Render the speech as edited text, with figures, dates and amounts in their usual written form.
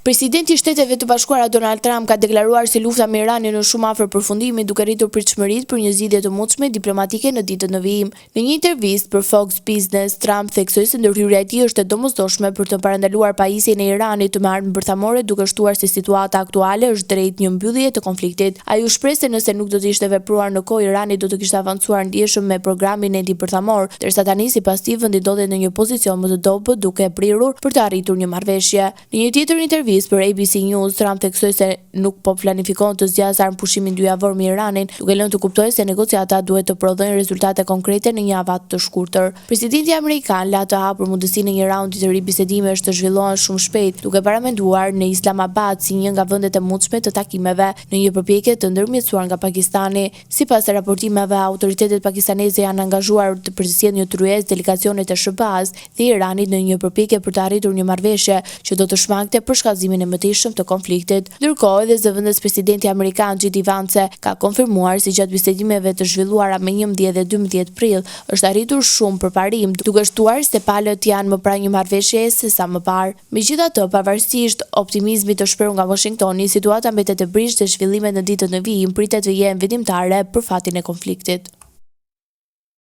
Presidenti i Shteteve të Bashkuara Donald Trump ka deklaruar se lufta me Iranin në shumë afër përfundimi, duke rritur pritshmëritë për një zgjidhje të mundshme diplomatike në ditët në vijim. Në një intervistë për Fox Business, Trump theksoi se ndërhyrja e tij është e domosdoshme për të parandaluar pajisjen e Iranit me armë bërthamore, duke shtuar se situata aktuale është drejt një mbylljeje të konfliktit. Ai u shpreh se nëse nuk do të ishte vepruar në kohë, Irani do të kishte avancuar ndjeshëm me programin antibërthamor, ndërsa tani sipas tij vendi ndodhet në një pozicion më të dobët, duke prirur për të arritur një marrëveshje. Në një tjetër intervistë për ABC News, Trump theksoi se nuk po planifikon të zgjasë armëpushimin 2 javor me Iranin, duke lënë të kuptojë se negociatat duhet të prodhojnë rezultate konkrete në një javë të shkurtër. Presidenti amerikan la të hapur mundësinë në një raundi të ri bisedimesh të zhvillohen shumë shpejt, duke paramenduar në Islamabad si një nga vendet e mundshme të takimeve në një përpjekje të ndërmjetësuar nga Pakistani. Sipas raportimeve, autoritetet pakistaneze janë angazhuar të përzgjedhin një tryezë delegacionet e SHBA-s dhe Iranit në një përpjekje për të arritur një marrëveshje që do të shmangte për shkallëzimin e mëtejshëm të konfliktit. Ndërkohë, edhe zëvendës presidenti amerikan JD Vance ka konfirmuar se gjatë bisedimeve të zhvilluara me 11 dhe 12 prill është arritur shumë përparim, duke shtuar se palët janë më pranë një marrëveshjeje se sa më parë. Megjithatë, pavarësisht optimizmit të shprehur nga Washingtoni, situata mbetet e brisht dhe zhvillimet në ditët në vijim pritet të jenë vendimtare për fatin e konfliktit.